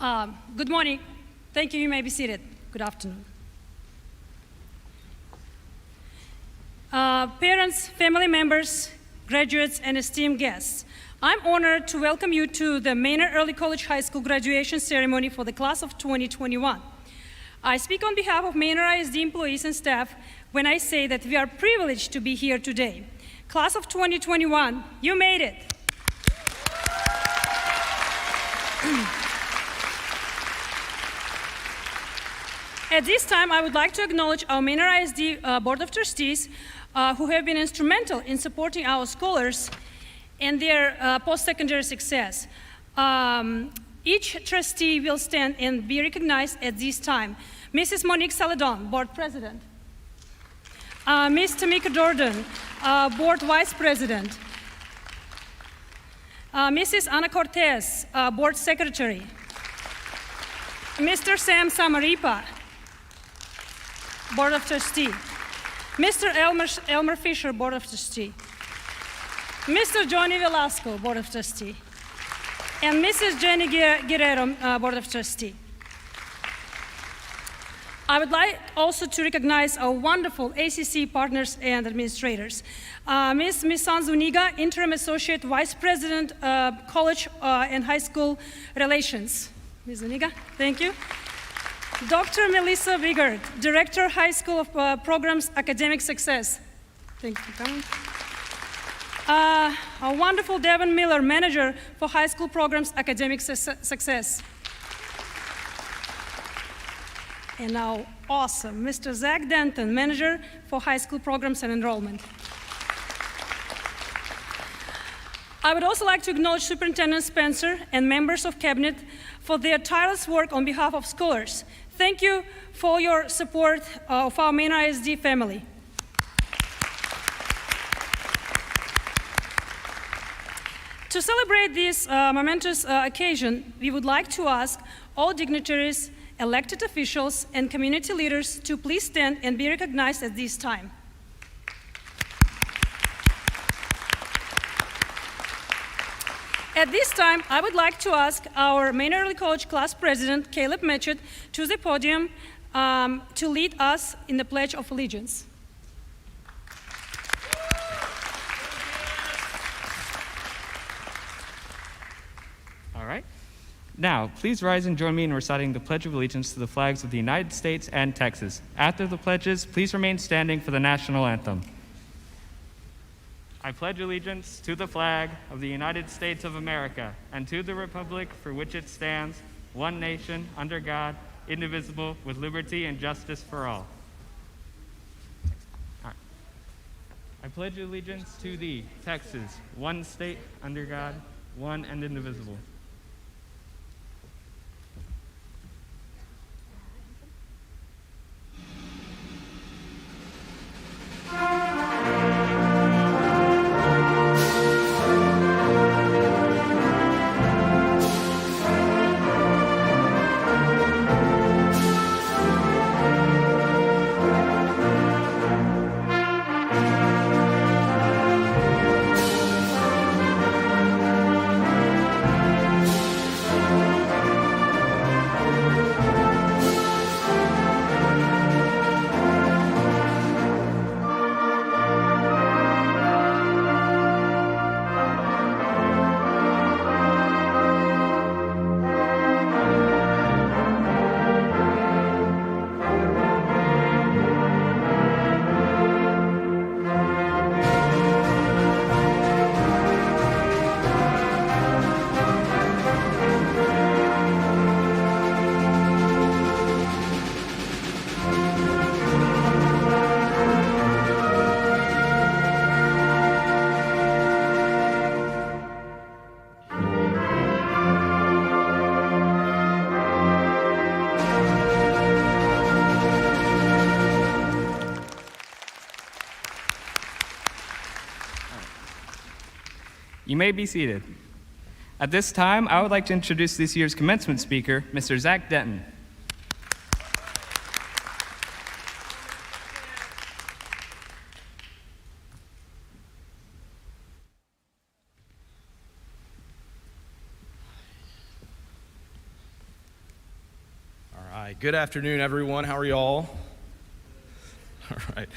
Good morning. Thank you. You may be seated. Good afternoon. Parents, family members, graduates, and esteemed guests, I'm honored to welcome you to the Manor Early College High School graduation ceremony for the class of 2021. I speak on behalf of Manor ISD employees and staff when I say that we are privileged to be here today. Class of 2021, you made it. At this time, I would like to acknowledge our Manor ISD Board of Trustees who have been instrumental in supporting our scholars and their post-secondary success. Each trustee will stand and be recognized at this time. Mrs. Monique Saladon, Board President. Ms. Tamika Jordan, Board Vice President. Mrs. Ana Cortez, Board Secretary. Mr. Sam Samaripa, Board of Trustee. Mr. Elmer Fisher, Board of Trustee. Mr. Johnny Velasco, Board of Trustee. And Mrs. Jenny Guerrero, Board of Trustee. I would like also to recognize our wonderful ACC partners and administrators. Ms. Misan Zuniga, Interim Associate Vice President, College and High School Relations. Ms. Zuniga, thank you. Dr. Melissa Vigard, Director, High School of Programs, Academic Success. Thank you for coming. Our wonderful Devin Miller, Manager for High School Programs, Academic Success. And now, awesome, Mr. Zach Denton, Manager for High School Programs and Enrollment. I would also like to acknowledge Superintendent Spencer and members of Cabinet for their tireless work on behalf of scholars. Thank you for your support of our Manor ISD family. To celebrate this momentous occasion, we would like to ask all dignitaries, elected officials, and community leaders to please stand and be recognized at this time. At this time, I would like to ask our Manor Early College Class President, Caleb Metchett, to the podium to lead us in the Pledge of Allegiance. All right. Now, please rise and join me in reciting the Pledge of Allegiance to the flags of the United States and Texas. After the pledges, please remain standing for the national anthem. I pledge allegiance to the flag of the United States of America and to the republic for which it stands, one nation, under God, indivisible, with liberty and justice for all. I pledge allegiance to thee, Texas, one state, under God, one and indivisible. You may be seated. At this time, I would like to introduce this year's commencement speaker, Mr. Zach Denton. right, good afternoon, everyone. How are y'all? All right.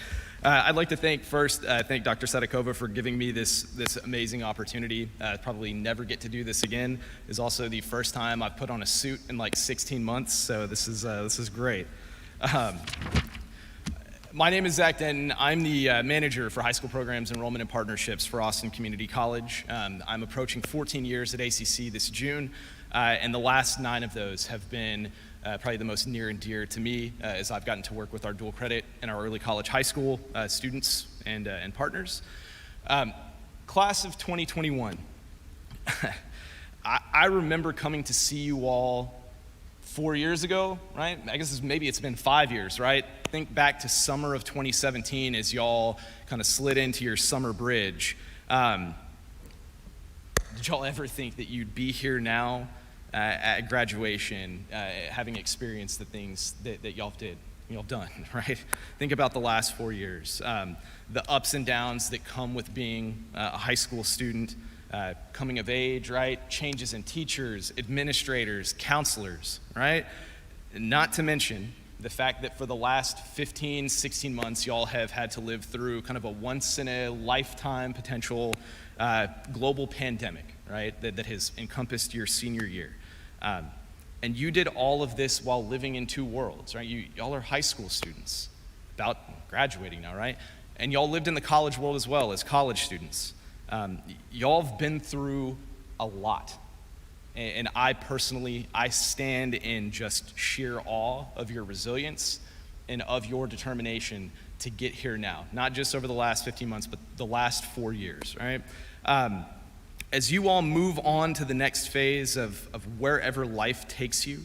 I'd like to thank Dr. Sedekova for giving me this amazing opportunity. Probably never get to do this again. It's also the first time I've put on a suit in like 16 months, so this is great. My name is Zach Denton. I'm the manager for high school programs, enrollment, and partnerships for Austin Community College. I'm approaching 14 years at ACC this June, and the last 9 of those have been probably the most near and dear to me as I've gotten to work with our dual credit and our early college high school students and partners. Class of 2021. I remember coming to see you all 4 years ago, right? I guess maybe it's been 5 years, right? Think back to summer of 2017 as y'all kind of slid into your summer bridge. Did y'all ever think that you'd be here now at graduation, having experienced the things that y'all done, right? Think about the last 4 years. The ups and downs that come with being a high school student, coming of age, right? Changes in teachers, administrators, counselors, right? Not to mention the fact that for the last 15, 16 months, y'all have had to live through kind of a once-in-a-lifetime potential global pandemic, right? That has encompassed your senior year. And you did all of this while living in 2 worlds, right? Y'all are high school students, about graduating now, right? And y'all lived in the college world as well as college students. Y'all have been through a lot. And I stand in just sheer awe of your resilience and of your determination to get here now. Not just over the last 15 months, but the last 4 years, right? As you all move on to the next phase of wherever life takes you,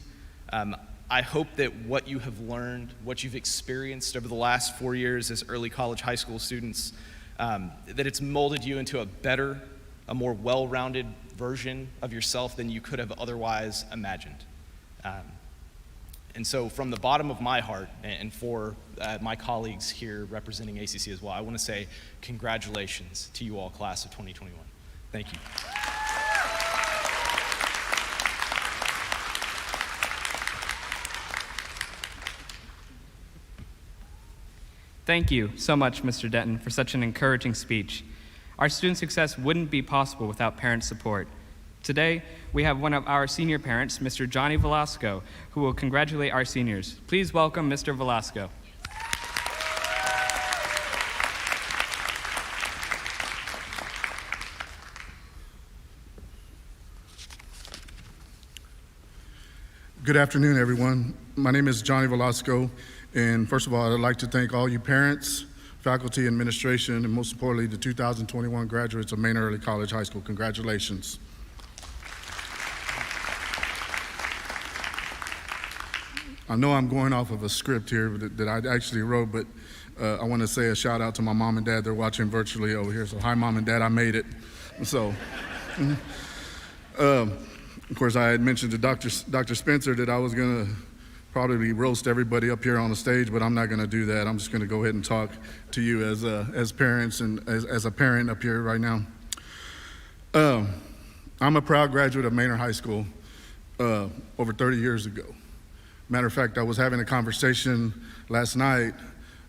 I hope that what you have learned, what you've experienced over the last 4 years as early college high school students, that it's molded you into a better, a more well-rounded version of yourself than you could have otherwise imagined. And so from the bottom of my heart, and for my colleagues here representing ACC as well, I want to say congratulations to you all, class of 2021. Thank you. Thank you so much, Mr. Denton, for such an encouraging speech. Our student success wouldn't be possible without parent support. Today, we have one of our senior parents, Mr. Johnny Velasco, who will congratulate our seniors. Please welcome Mr. Velasco. Good afternoon, everyone. My name is Johnny Velasco, and first of all, I'd like to thank all you parents, faculty, administration, and most importantly, the 2021 graduates of Manor Early College High School. Congratulations. I know I'm going off of a script here that I actually wrote, but I want to say a shout out to my mom and dad. They're watching virtually over here, so hi, Mom and Dad, I made it. So. Of course, I had mentioned to Dr. Spencer that I was going to probably roast everybody up here on the stage, but I'm not going to do that. I'm just going to go ahead and talk to you as parents and as a parent up here right now. I'm a proud graduate of Manor High School over 30 years ago. Matter of fact, I was having a conversation last night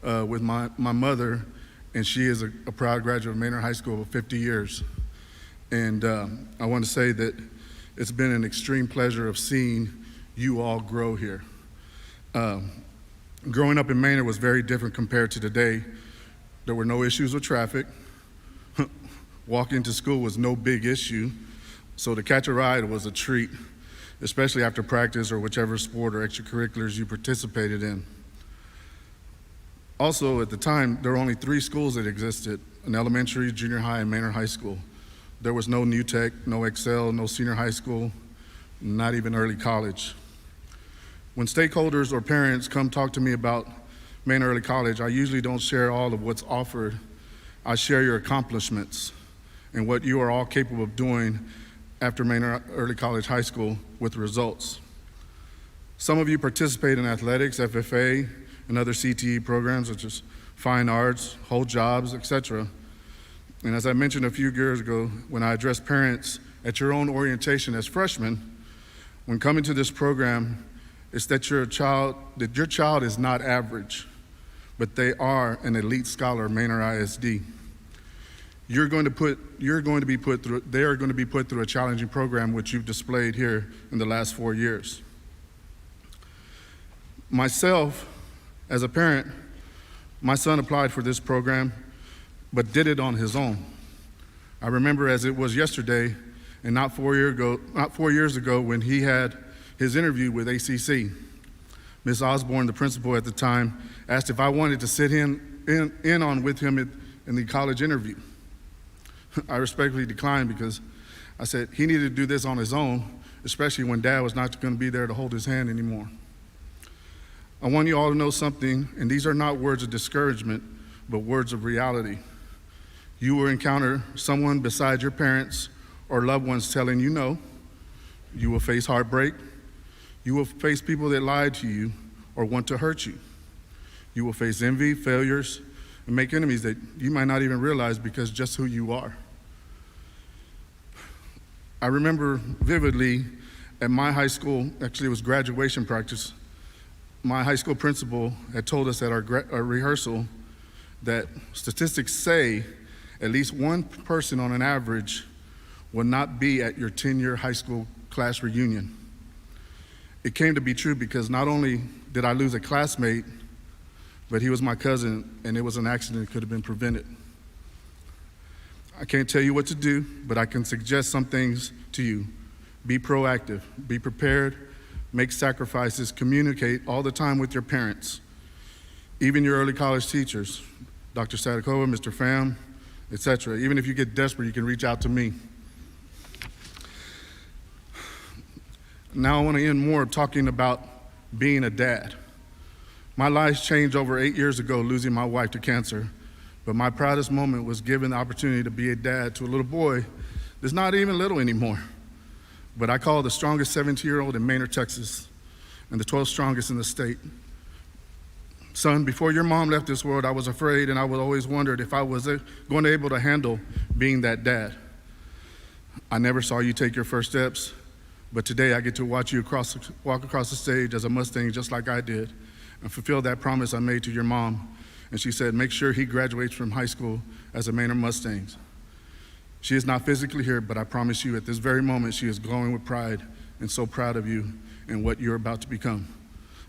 with my mother, and she is a proud graduate of Manor High School over 50 years. And I want to say that it's been an extreme pleasure of seeing you all grow here. Growing up in Manor was very different compared to today. There were no issues with traffic. Walking to school was no big issue. So to catch a ride was a treat, especially after practice or whichever sport or extracurriculars you participated in. Also, at the time, there were only 3 schools that existed: an elementary, junior high, and Manor High School. There was no New Tech, no Excel, no senior high school, not even early college. When stakeholders or parents come talk to me about Manor Early College, I usually don't share all of what's offered. I share your accomplishments and what you are all capable of doing after Manor Early College High School with results. Some of you participate in athletics, FFA, and other CTE programs such as fine arts, whole jobs, etc. And as I mentioned a few years ago, when I addressed parents at your own orientation as freshmen, when coming to this program, It's that your child is not average, but they are an elite scholar of Manor ISD. They are going to be put through a challenging program which you've displayed here in the last 4 years. Myself, as a parent, my son applied for this program, but did it on his own. I remember as it was yesterday, and not 4 years ago when he had his interview with ACC. Ms. Osborne, the principal at the time, asked if I wanted to sit in on with him in the college interview. I respectfully declined because I said he needed to do this on his own, especially when Dad was not going to be there to hold his hand anymore. I want you all to know something, and these are not words of discouragement, but words of reality. You will encounter someone beside your parents or loved ones telling you no. You will face heartbreak. You will face people that lied to you or want to hurt you. You will face envy, failures, and make enemies that you might not even realize because just who you are. I remember vividly at my high school, actually it was graduation practice, my high school principal had told us at our rehearsal that statistics say at least one person on an average will not be at your 10-year high school class reunion. It came to be true because not only did I lose a classmate, but he was my cousin, and it was an accident that could have been prevented. I can't tell you what to do, but I can suggest some things to you. Be proactive, be prepared, make sacrifices, communicate all the time with your parents, even your early college teachers, Dr. Sadakova, Mr. Pham, etc. Even if you get desperate, you can reach out to me. Now I want to end more talking about being a dad. My life changed over 8 years ago, losing my wife to cancer, but my proudest moment was given the opportunity to be a dad to a little boy that's not even little anymore, but I call the strongest 17-year-old in Manor, Texas, and the 12th strongest in the state. Son, before your mom left this world, I was afraid, and I would always wondered if I was going to be able to handle being that dad. I never saw you take your first steps, but today I get to watch you walk across the stage as a Mustang just like I did, and fulfill that promise I made to your mom. And she said, make sure he graduates from high school as a Manor Mustangs. She is not physically here, but I promise you at this very moment, she is glowing with pride and so proud of you and what you're about to become.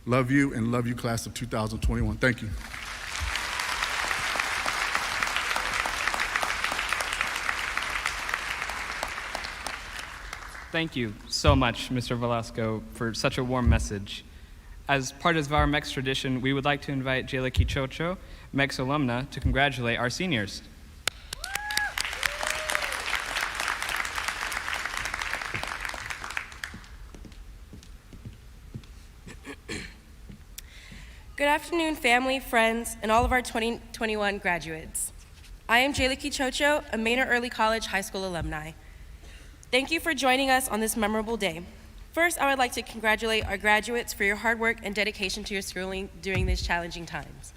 Love you and love you, class of 2021. Thank you. Thank you so much, Mr. Velasco, for such a warm message. As part of our MEX tradition, we would like to invite Jayla Kichocho, MEX alumna, to congratulate our seniors. Good afternoon, family, friends, and all of our 2021 graduates. I am Jayla Kichocho, a Manor Early College High School alumni. Thank you for joining us on this memorable day. First, I would like to congratulate our graduates for your hard work and dedication to your schooling during these challenging times.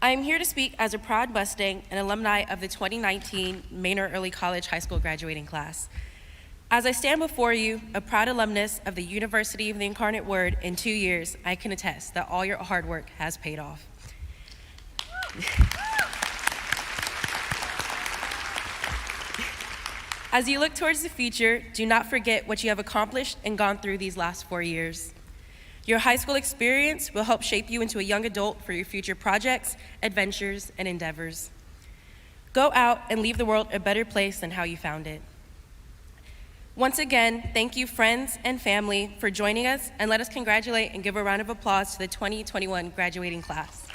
I am here to speak as a proud Mustang and alumni of the 2019 Manor Early College High School graduating class. As I stand before you, a proud alumnus of the University of the Incarnate Word in 2 years, I can attest that all your hard work has paid off. As you look towards the future, do not forget what you have accomplished and gone through these last 4 years. Your high school experience will help shape you into a young adult for your future projects, adventures, and endeavors. Go out and leave the world a better place than how you found it. Once again, thank you, friends and family, for joining us, and let us congratulate and give a round of applause to the 2021 graduating class.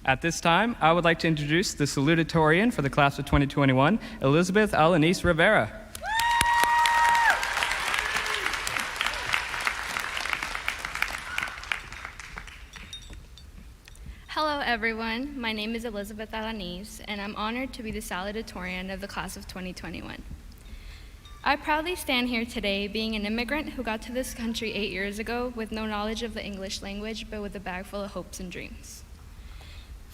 At this time, I would like to introduce the Salutatorian for the class of 2021, Elizabeth Alanis Rivera. Hello everyone, my name is Elizabeth Alanis, and I'm honored to be the Salutatorian of the class of 2021. I proudly stand here today being an immigrant who got to this country 8 years ago with no knowledge of the English language, but with a bag full of hopes and dreams.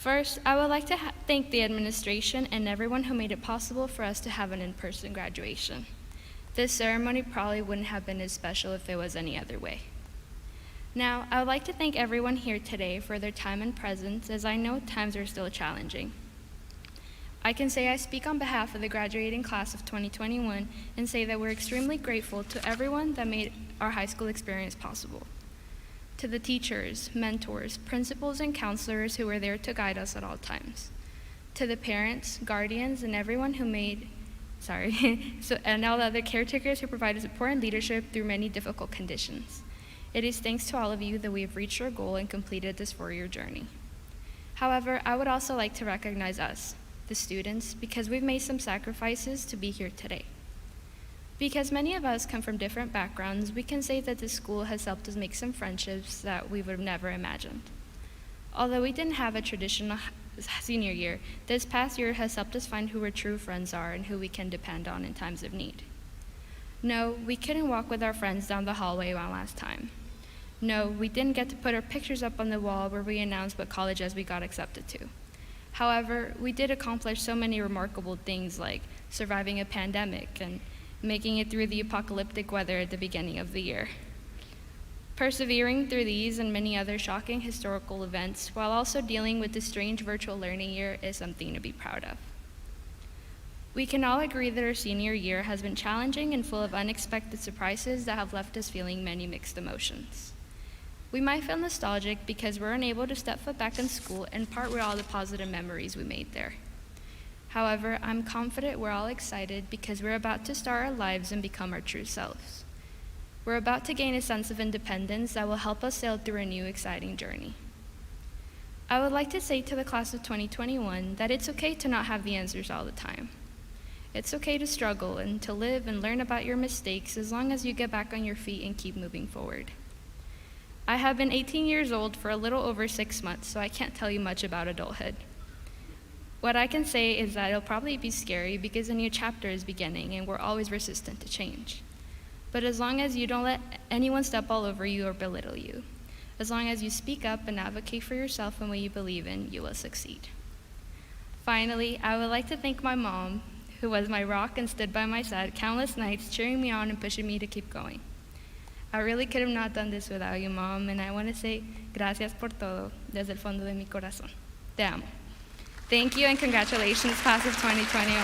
First, I would like to thank the administration and everyone who made it possible for us to have an in-person graduation. This ceremony probably wouldn't have been as special if it was any other way. Now, I would like to thank everyone here today for their time and presence, as I know times are still challenging. I can say I speak on behalf of the graduating class of 2021 and say that we're extremely grateful to everyone that made our high school experience possible. To the teachers, mentors, principals, and counselors who were there to guide us at all times. To the parents, guardians, and everyone who and all the other caretakers who provided support and leadership through many difficult conditions. It is thanks to all of you that we have reached our goal and completed this 4-year journey. However, I would also like to recognize us, the students, because we've made some sacrifices to be here today. Because many of us come from different backgrounds, we can say that this school has helped us make some friendships that we would have never imagined. Although we didn't have a traditional senior year, this past year has helped us find who our true friends are and who we can depend on in times of need. No, we couldn't walk with our friends down the hallway one last time. No, we didn't get to put our pictures up on the wall where we announced what colleges we got accepted to. However, we did accomplish so many remarkable things like surviving a pandemic and making it through the apocalyptic weather at the beginning of the year. Persevering through these and many other shocking historical events while also dealing with the strange virtual learning year is something to be proud of. We can all agree that our senior year has been challenging and full of unexpected surprises that have left us feeling many mixed emotions. We might feel nostalgic because we're unable to step foot back in school and part with all the positive memories we made there. However, I'm confident we're all excited because we're about to start our lives and become our true selves. We're about to gain a sense of independence that will help us sail through a new exciting journey. I would like to say to the class of 2021 that it's okay to not have the answers all the time. It's okay to struggle and to live and learn about your mistakes as long as you get back on your feet and keep moving forward. I have been 18 years old for a little over 6 months, so I can't tell you much about adulthood. What I can say is that it'll probably be scary because a new chapter is beginning and we're always resistant to change. But as long as you don't let anyone step all over you or belittle you, as long as you speak up and advocate for yourself and what you believe in, you will succeed. Finally, I would like to thank my mom, who was my rock and stood by my side countless nights, cheering me on and pushing me to keep going. I really could have not done this without you, Mom, and I want to say gracias por todo, desde el fondo de mi corazón. Te amo. Thank you and congratulations, class of 2021.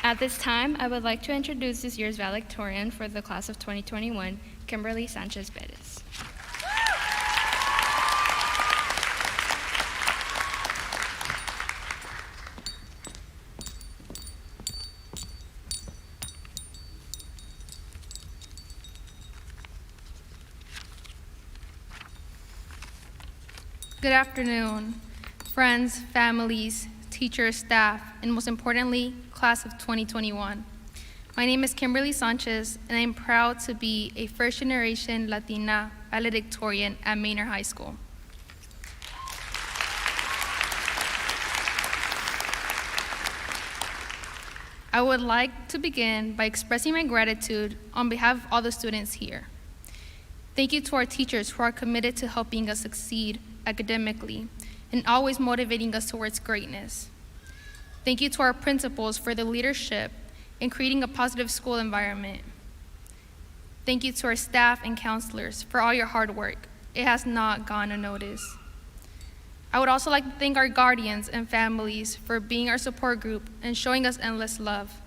At this time, I would like to introduce this year's Valedictorian for the class of 2021, Kimberly Sanchez Perez. Good afternoon, friends, families, teachers, staff, and most importantly, class of 2021. My name is Kimberly Sanchez, and I'm proud to be a first-generation Latina valedictorian at Manor High School. I would like to begin by expressing my gratitude on behalf of all the students here. Thank you to our teachers who are committed to helping us succeed academically and always motivating us towards greatness. Thank you to our principals for their leadership in creating a positive school environment. Thank you to our staff and counselors for all your hard work. It has not gone unnoticed. I would also like to thank our guardians and families for being our support group and showing us endless love.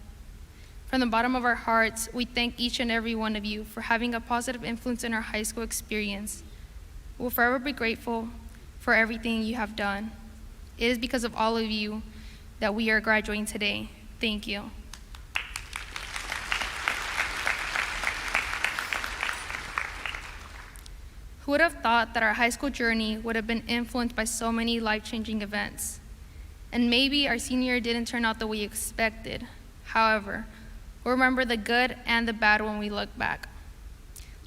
From the bottom of our hearts, we thank each and every one of you for having a positive influence in our high school experience. We'll forever be grateful for everything you have done. It is because of all of you that we are graduating today. Thank you. Who would have thought that our high school journey would have been influenced by so many life-changing events? And maybe our senior year didn't turn out the way we expected. However, we'll remember the good and the bad when we look back.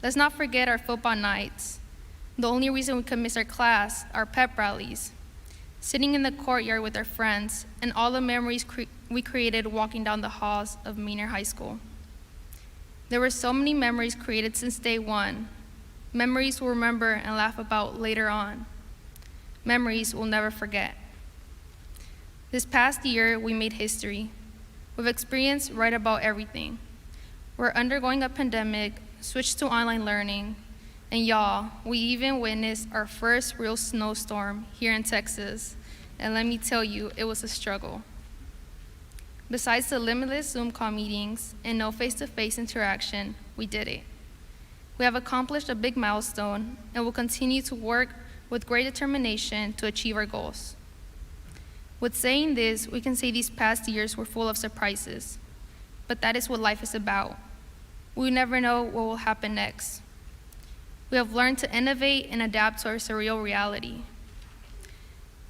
Let's not forget our football nights. The only reason we could miss our class, our pep rallies, sitting in the courtyard with our friends, and all the memories we created walking down the halls of Manor High School. There were so many memories created since day one. Memories we'll remember and laugh about later on. Memories we'll never forget. This past year, we made history. We've experienced right about everything. We're undergoing a pandemic, switched to online learning, and y'all, we even witnessed our first real snowstorm here in Texas. And let me tell you, it was a struggle. Besides the limitless Zoom call meetings and no face-to-face interaction, we did it. We have accomplished a big milestone and will continue to work with great determination to achieve our goals. With saying this, we can say these past years were full of surprises, but that is what life is about. We never know what will happen next. We have learned to innovate and adapt to our surreal reality.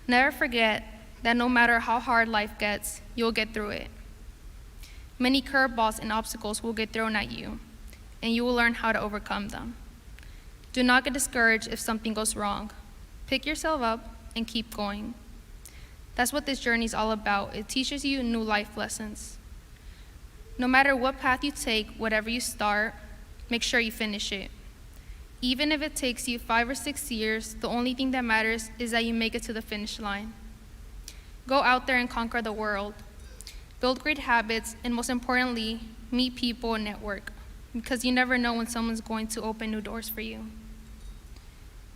Never forget that no matter how hard life gets, you'll get through it. Many curveballs and obstacles will get thrown at you, and you will learn how to overcome them. Do not get discouraged if something goes wrong. Pick yourself up and keep going. That's what this journey is all about. It teaches you new life lessons. No matter what path you take, whatever you start, make sure you finish it. Even if it takes you 5 or 6 years, the only thing that matters is that you make it to the finish line. Go out there and conquer the world. Build great habits, and most importantly, meet people and network, because you never know when someone's going to open new doors for you.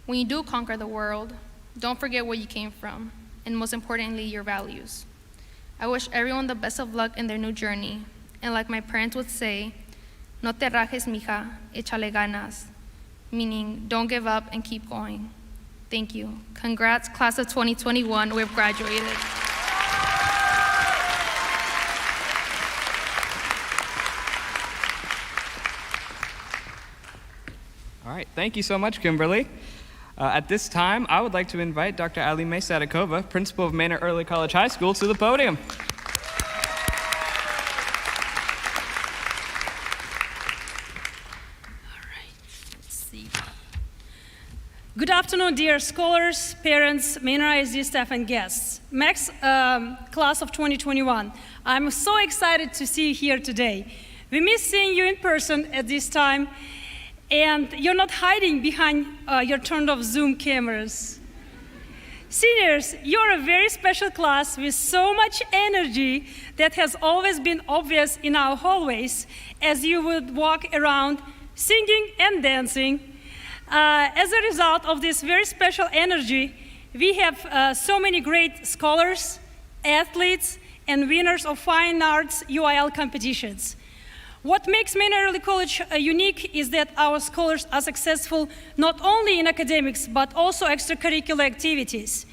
When you do conquer the world, don't forget where you came from, and most importantly, your values. I wish everyone the best of luck in their new journey, and like my parents would say, no te rajes, mija, échale ganas, meaning don't give up and keep going. Thank you. Congrats, class of 2021, we've graduated. All right, thank you so much, Kimberly. At this time, I would like to invite Dr. Alumni Sadikova, principal of Manor Early College High School, to the podium. Good afternoon, dear scholars, parents, Manor ISD staff, and guests. Max class of 2021, I'm so excited to see you here today. We miss seeing you in person at this time, and you're not hiding behind your turned-off Zoom cameras. Seniors, you're a very special class with so much energy that has always been obvious in our hallways as you would walk around singing and dancing. As a result of this very special energy, we have so many great scholars, athletes, and winners of fine arts UIL competitions. What makes Manor Early College unique is that our scholars are successful not only in academics, but also extracurricular activities.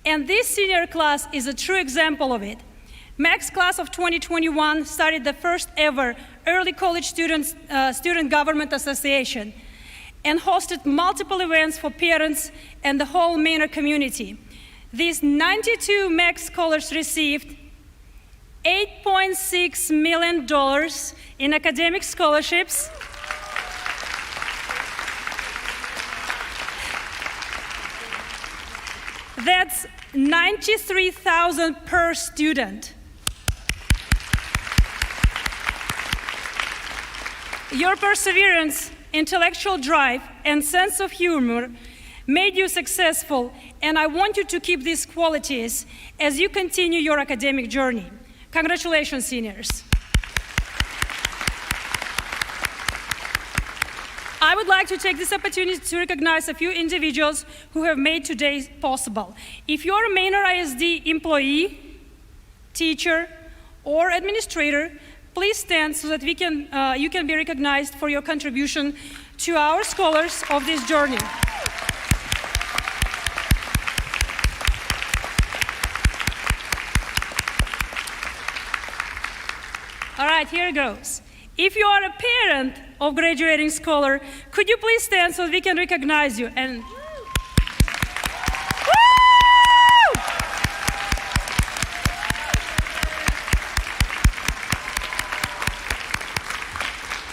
And this senior class is a true example of it. Max class of 2021 started the first ever Early College Student Government Association and hosted multiple events for parents and the whole Manor community. These 92 Max scholars received $8.6 million in academic scholarships, that's $93,000 per student. Your perseverance, intellectual drive, and sense of humor made you successful, and I want you to keep these qualities as you continue your academic journey. Congratulations, seniors. I would like to take this opportunity to recognize a few individuals who have made today possible. If you're a Manor ISD employee, teacher, or administrator, please stand so that you can be recognized for your contribution to our scholars of this journey. All right, here it goes. If you are a parent of graduating scholar, could you please stand so we can recognize you? And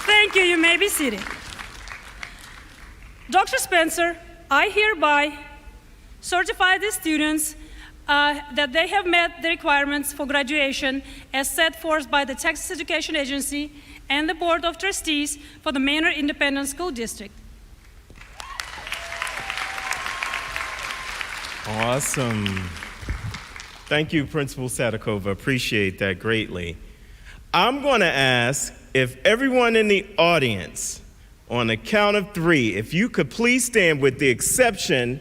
thank you, you may be seated. Dr. Spencer, I hereby certify the students that they have met the requirements for graduation as set forth by the Texas Education Agency and the Board of Trustees for the Manor Independent School District. Awesome. Thank you, Principal Sadikova. Appreciate that greatly. I'm going to ask if everyone in the audience, on the count of 3, if you could please stand with the exception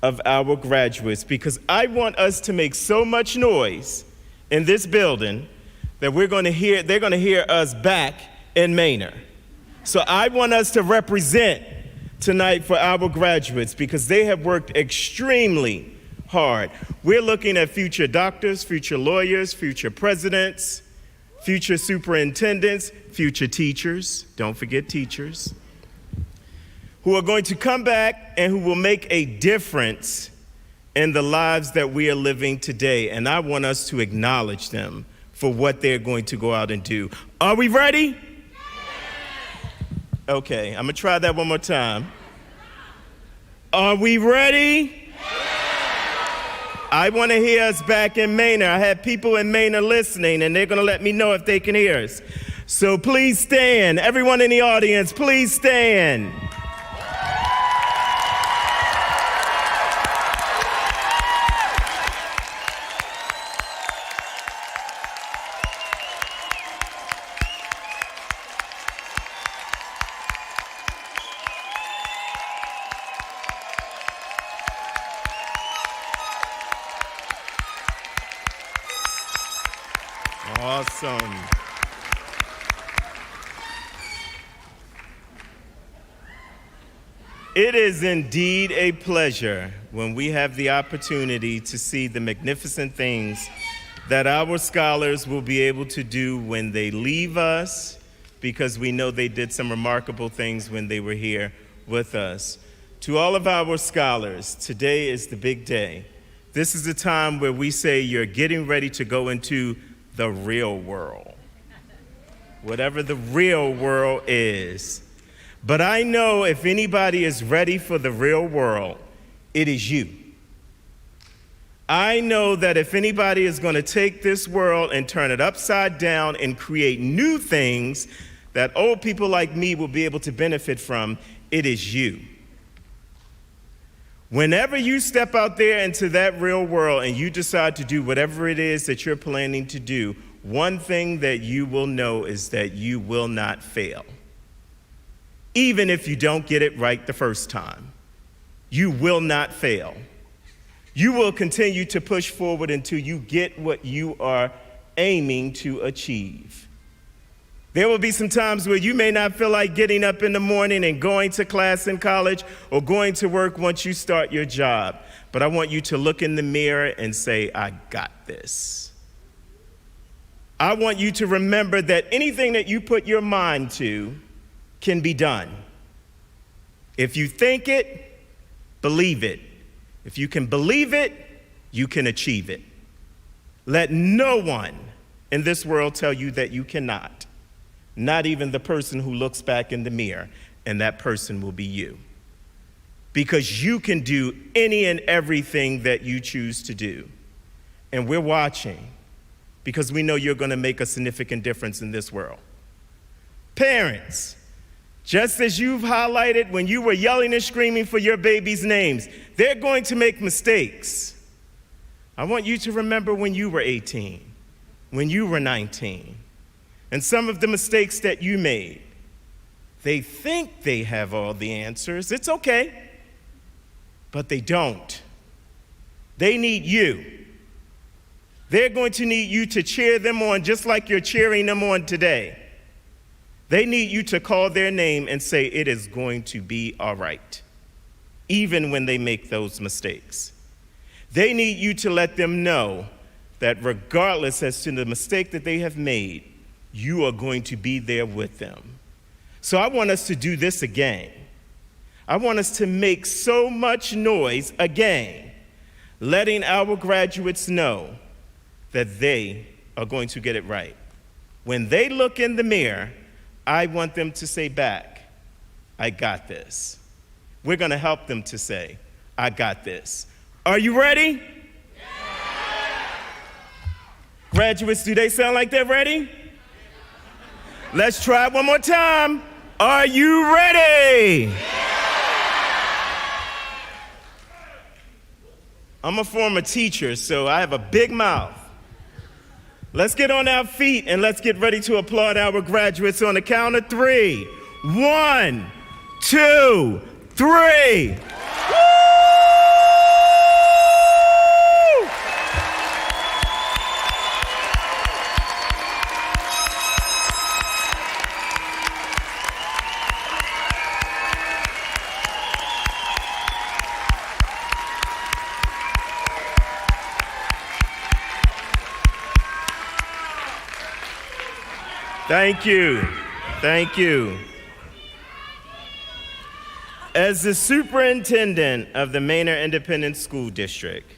of our graduates, because I want us to make so much noise in this building that they're going to hear us back in Manor. So I want us to represent tonight for our graduates because they have worked extremely hard. We're looking at future doctors, future lawyers, future presidents, future superintendents, future teachers, don't forget teachers, who are going to come back and who will make a difference in the lives that we are living today. And I want us to acknowledge them for what they're going to go out and do. Are we ready? Okay, I'm gonna try that one more time. Are we ready? I want to hear us back in Manor. I had people in Manor listening, and they're going to let me know if they can hear us. So please stand. Everyone in the audience, please stand. Awesome. It is indeed a pleasure when we have the opportunity to see the magnificent things that our scholars will be able to do when they leave us, because we know they did some remarkable things when they were here with us. To all of our scholars, today is the big day. This is the time where we say you're getting ready to go into the real world, whatever the real world is. But I know if anybody is ready for the real world, it is you. I know that if anybody is going to take this world and turn it upside down and create new things that old people like me will be able to benefit from, it is you. Whenever you step out there into that real world and you decide to do whatever it is that you're planning to do, one thing that you will know is that you will not fail. Even if you don't get it right the first time, you will not fail. You will continue to push forward until you get what you are aiming to achieve. There will be some times where you may not feel like getting up in the morning and going to class in college or going to work once you start your job. But I want you to look in the mirror and say, I got this. I want you to remember that anything that you put your mind to can be done. If you think it, believe it. If you can believe it, you can achieve it. Let no one in this world tell you that you cannot. Not even the person who looks back in the mirror, and that person will be you. Because you can do any and everything that you choose to do. And we're watching because we know you're going to make a significant difference in this world. Parents, just as you've highlighted when you were yelling and screaming for your baby's names, they're going to make mistakes. I want you to remember when you were 18, when you were 19, and some of the mistakes that you made. They think they have all the answers. It's okay, but they don't. They need you. They're going to need you to cheer them on just like you're cheering them on today. They need you to call their name and say, it is going to be all right, even when they make those mistakes. They need you to let them know that regardless as to the mistake that they have made, you are going to be there with them. So I want us to do this again. I want us to make so much noise again, letting our graduates know that they are going to get it right. When they look in the mirror, I want them to say back, I got this. We're going to help them to say, I got this. Are you ready? Yeah. Graduates, do they sound like they're ready? Let's try it one more time. Are you ready? I'm a former teacher, so I have a big mouth. Let's get on our feet and let's get ready to applaud our graduates on the count of 3. 1, 2, 3. Woo! Thank you. Thank you. As the superintendent of the Manor Independent School District,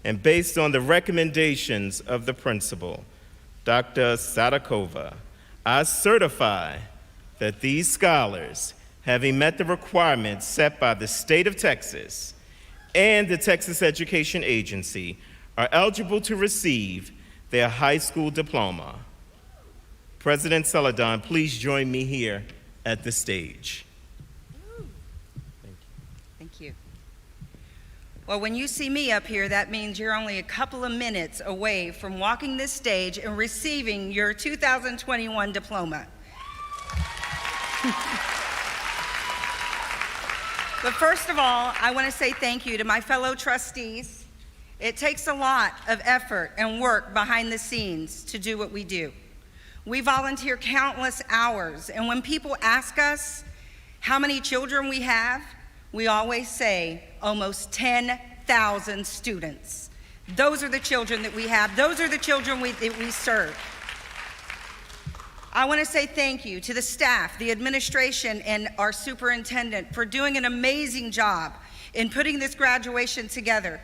and based on the recommendations of the principal, Dr. Sadakova, I certify that these scholars, having met the requirements set by the state of Texas and the Texas Education Agency, are eligible to receive their high school diploma. President Celadon, please join me here at the stage. Thank you. Well, when you see me up here, that means you're only a couple of minutes away from walking this stage and receiving your 2021 diploma. But first of all, I want to say thank you to my fellow trustees. It takes a lot of effort and work behind the scenes to do what we do. We volunteer countless hours, and when people ask us how many children we have, we always say almost 10,000 students. Those are the children that we have. Those are the children that we serve. I want to say thank you to the staff, the administration, and our superintendent for doing an amazing job in putting this graduation together.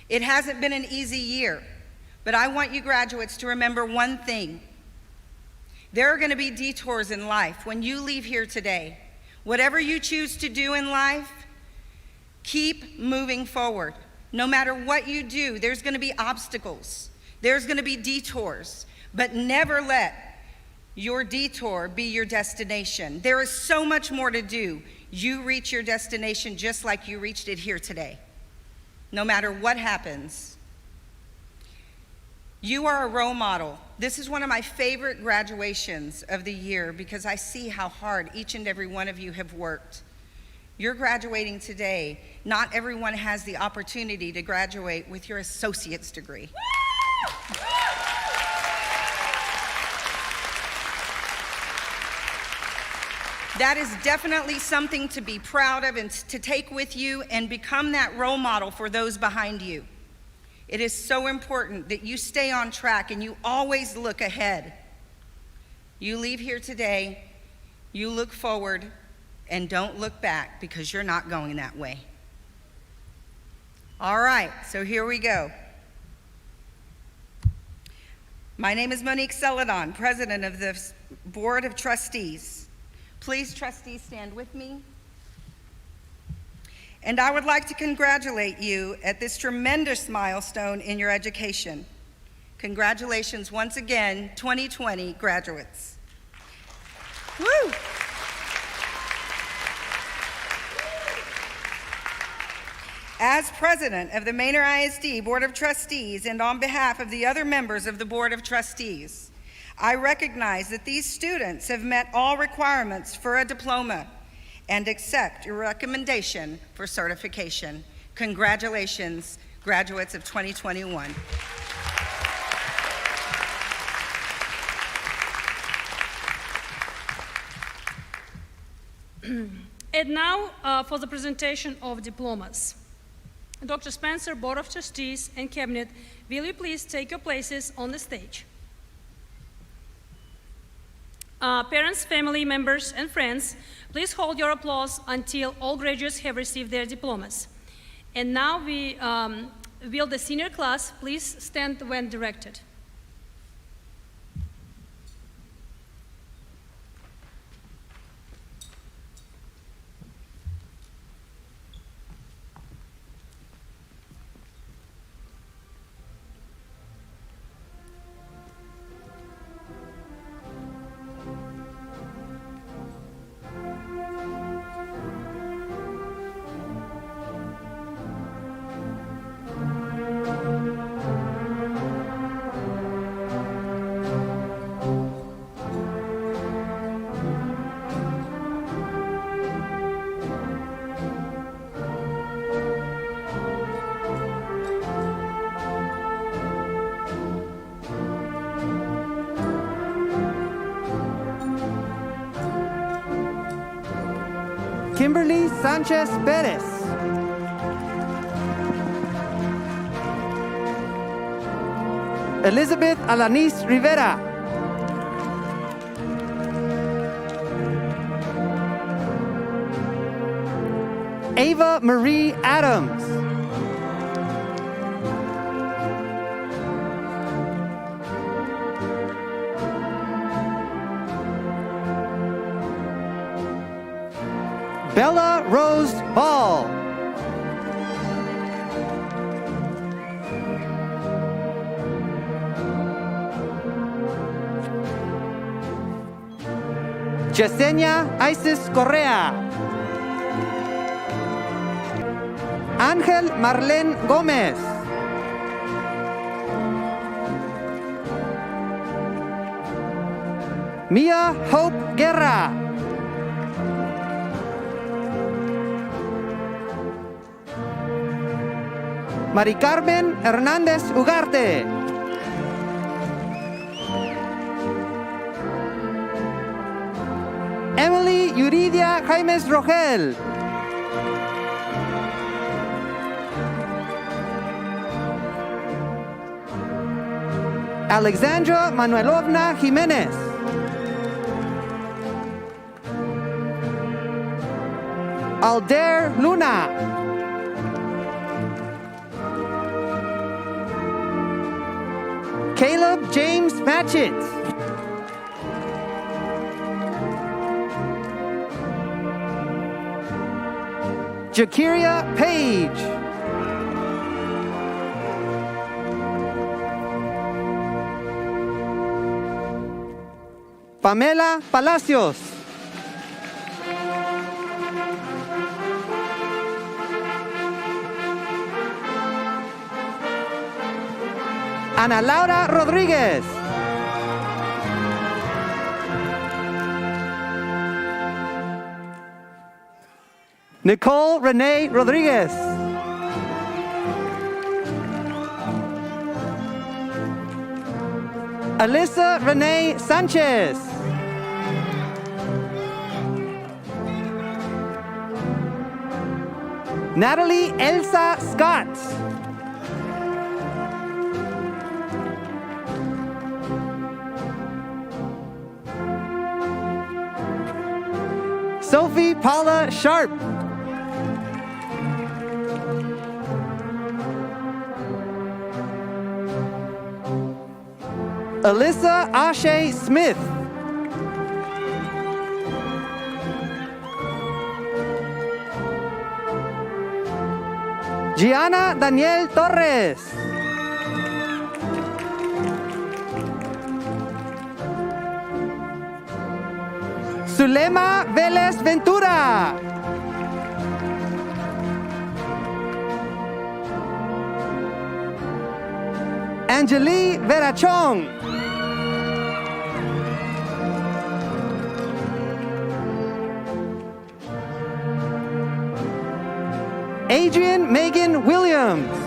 It hasn't been an easy year, but I want you graduates to remember one thing. There are going to be detours in life when you leave here today. Whatever you choose to do in life, keep moving forward. No matter what you do, there's going to be obstacles. There's going to be detours, but never let your detour be your destination. There is so much more to do. You reach your destination just like you reached it here today. No matter what happens, you are a role model. This is one of my favorite graduations of the year because I see how hard each and every one of you have worked. You're graduating today. Not everyone has the opportunity to graduate with your associate's degree. That is definitely something to be proud of and to take with you and become that role model for those behind you. It is so important that you stay on track and you always look ahead. You leave here today, you look forward, and don't look back because you're not going that way. All right, so here we go. My name is Monique Celadon, president of the Board of Trustees. Please, trustees, stand with me. And I would like to congratulate you at this tremendous milestone in your education. Congratulations once again, 2020 graduates. Woo! As president of the Manor ISD Board of Trustees and on behalf of the other members of the Board of Trustees, I recognize that these students have met all requirements for a diploma and accept your recommendation for certification. Congratulations, graduates of 2021. And now for the presentation of diplomas. Dr. Spencer, Board of Trustees, and Cabinet, will you please take your places on the stage? Parents, family members, and friends, please hold your applause until all graduates have received their diplomas. And now will the senior class please stand when directed. Kimberly Sanchez Perez. Elizabeth Alanis Rivera. Ava Marie Adams. Bella Rose Ball. Yesenia Isis Correa. Ángel Marlene Gómez. Mia Hope Guerra. Mari Carmen Hernández Ugarte. Emily Yuridia Jaimes Rogel. Alexandra Manuelovna Jimenez. Alder Luna. Caleb James Matchett. Jakiria Page. Pamela Palacios. Ana Laura Rodríguez. Nicole Renee Rodríguez. Alyssa Renee Sanchez. Natalie Elsa Scott. Sophie Paula Sharp. Alyssa Ashe Smith. Gianna Danielle Torres. Zulema Vélez Ventura. Angeli Verachon. Adrian Megan Williams.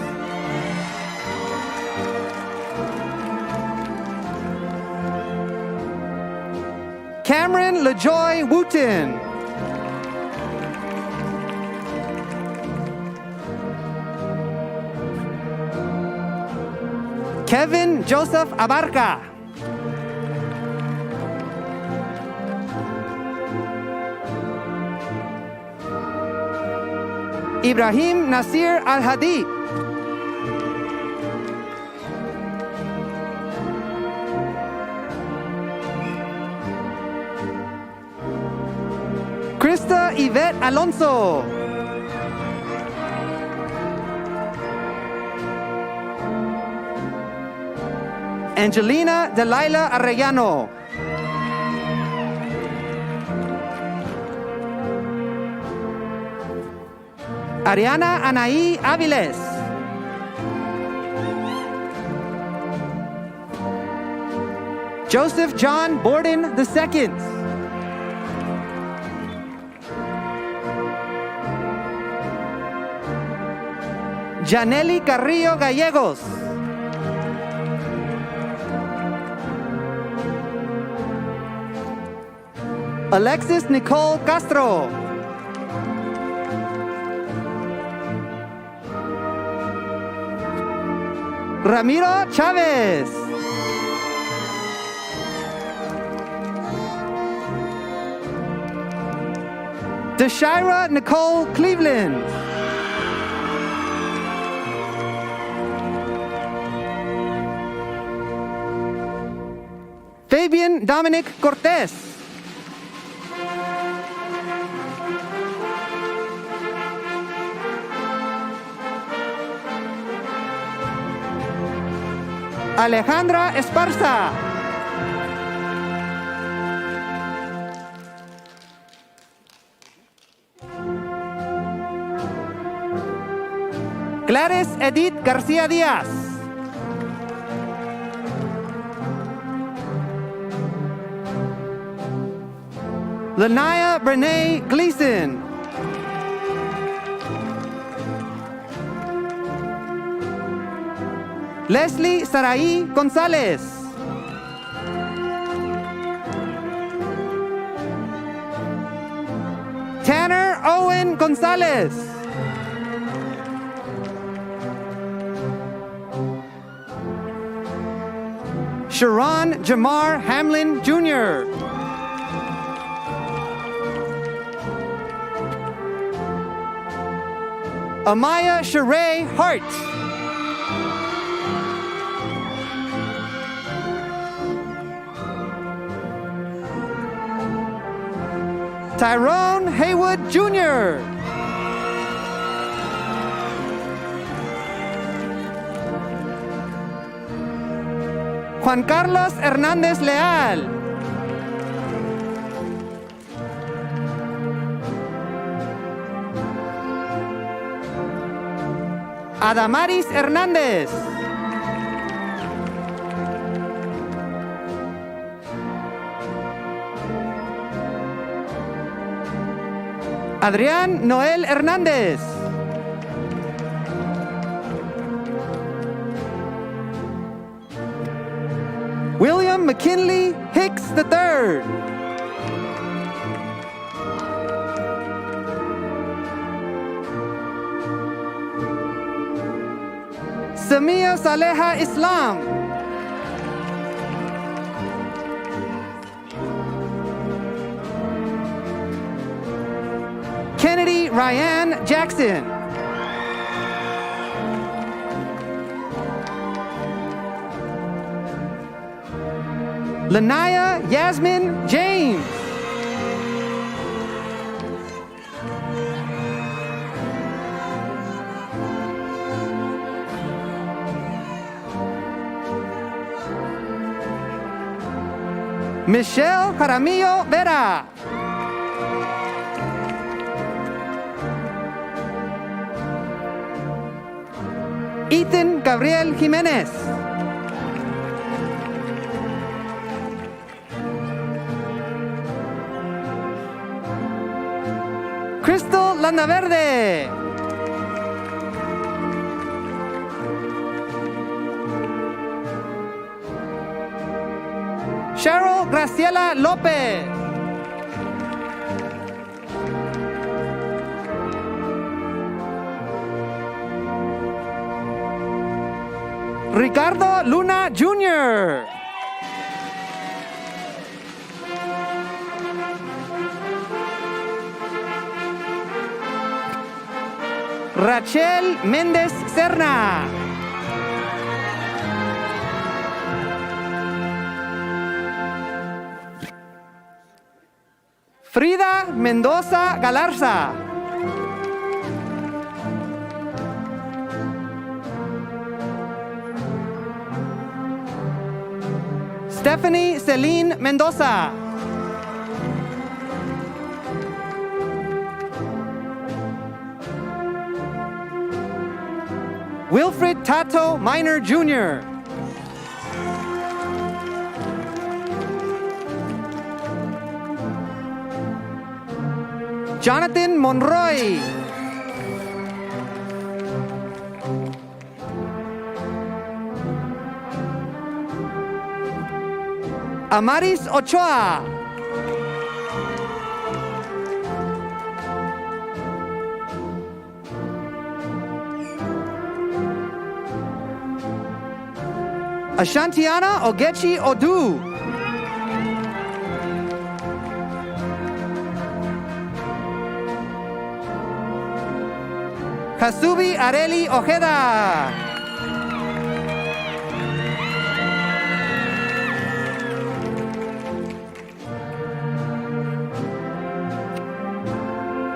Cameron LaJoy Wooten. Kevin Joseph Abarca. Ibrahim Nasir Al-Hadi. Krista Yvette Alonso. Angelina Delilah Arellano. Ariana Anaí Áviles. Joseph John Borden II. Janely Carrillo Gallegos. Alexis Nicole Castro. Ramiro Chavez. Deshaira Nicole Cleveland. Fabian Dominic Cortez. Alejandra Esparza. Gladys Edith García Díaz. Lanaya Brene Gleason. Leslie Saraí González. Tanner Owen González. Sharon Jamar Hamlin Jr. Amaya Sheree Hart. Tyrone Haywood Jr. Juan Carlos Hernández Leal. Adamaris Hernández. Adrián Noel Hernández. William McKinley Hicks III. Samia Saleha Islam. Kennedy Ryan Jackson. Lanaya Yasmin James. Michelle Jaramillo Vera. Ethan Gabriel Jimenez. Crystal Landaverde. Cheryl Graciela López. Ricardo Luna Jr. Rachel Méndez Serna. Frida Mendoza Galarza. Stephanie Celine Mendoza. Wilfred Tato Minor Jr. Jonathan Monroy. Amaris Ochoa. Ashantiana Ogechi Odu. Kasubi Areli Ojeda.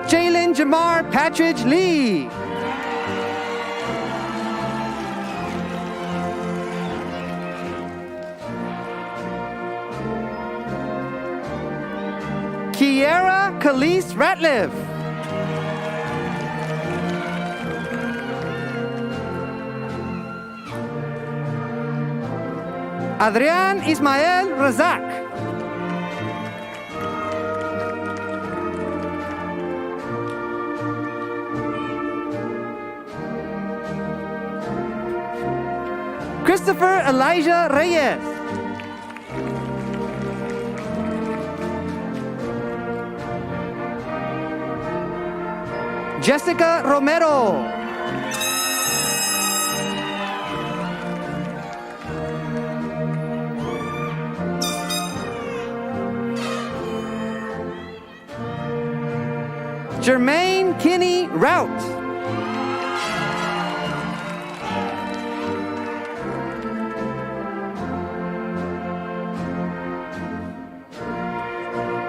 Jalen Jamar Patridge Lee. Kiera Khalees Ratliff. Adrian Ismael Razak. Christopher Elijah Reyes. Jessica Romero. Jermaine Kinney Rout.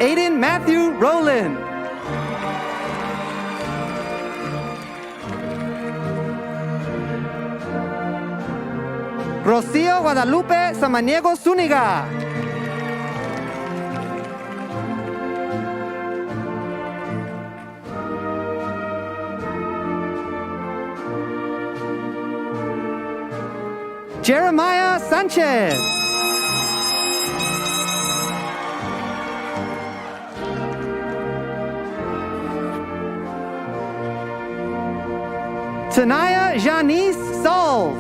Aiden Matthew Rowland. Rocío Guadalupe Samaniego Zúñiga. Jeremiah Sanchez. Tanaya Janice Sauls.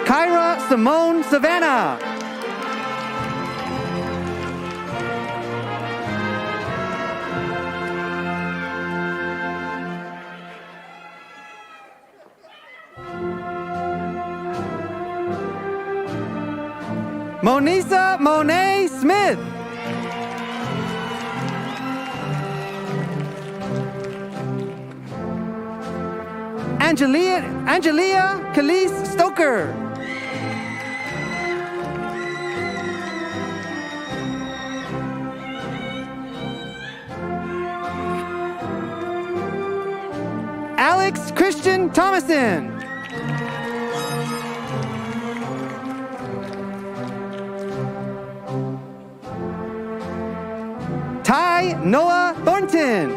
Kyra Simone Savannah. Monisa Monet Smith. Angelia Khalees Stoker. Alex Christian Thomason. Ty Noah Thornton.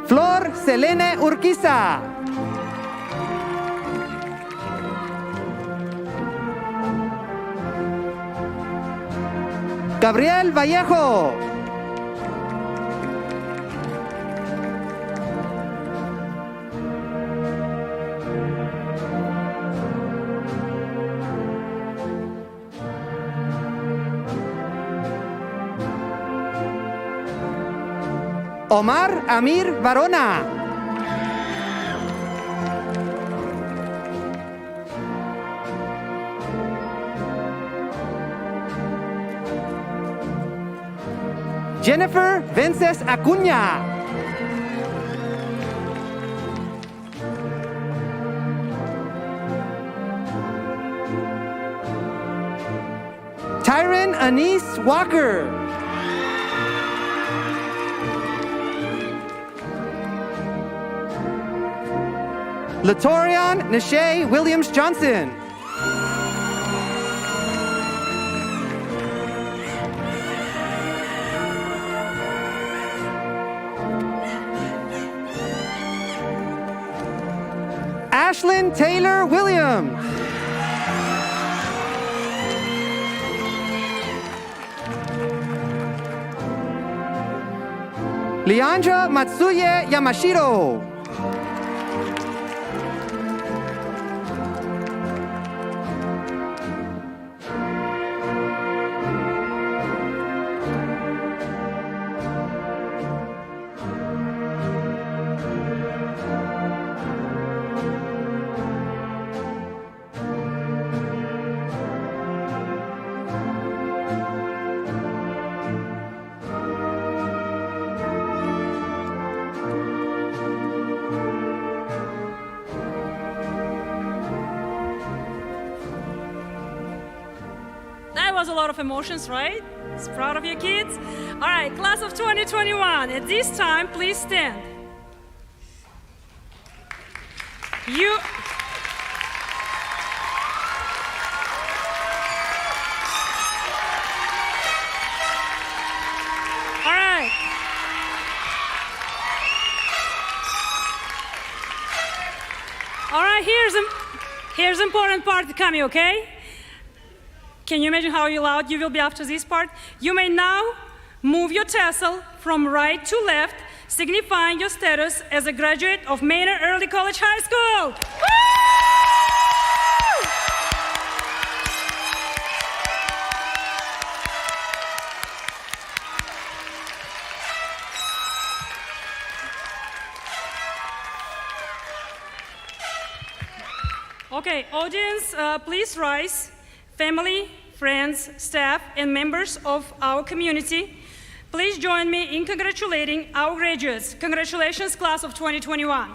Flor Selene Urquiza. Gabriel Vallejo. Omar Amir Varona. Jennifer Vences Acuña. Tyron Anise Walker. Latorian Nashay Williams Johnson. Ashlyn Taylor Williams. Leandra Matsuye Yamashiro. was a lot of emotions, right? It's proud of your kids. All right, class of 2021. At this time, please stand. You. All right. All right, here's important part coming, okay? Can you imagine how loud you will be after this part? You may now move your tassel from right to left, signifying your status as a graduate of Manor Early College High School. Woo! Okay, audience, please rise. Family, friends, staff, and members of our community, please join me in congratulating our graduates. Congratulations, class of 2021.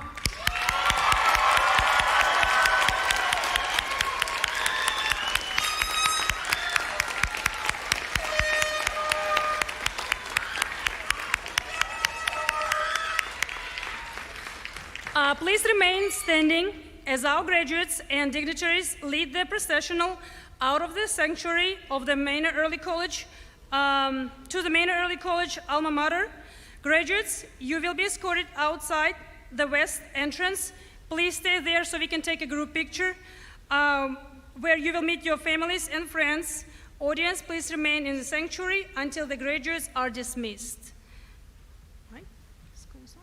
Please remain standing as our graduates and dignitaries lead the processional out of the sanctuary of the Manor Early College to the Manor Early College alma mater. Graduates, you will be escorted outside the west entrance. Please stay there so we can take a group picture where you will meet your families and friends. Audience, please remain in the sanctuary until the graduates are dismissed. Right? School song.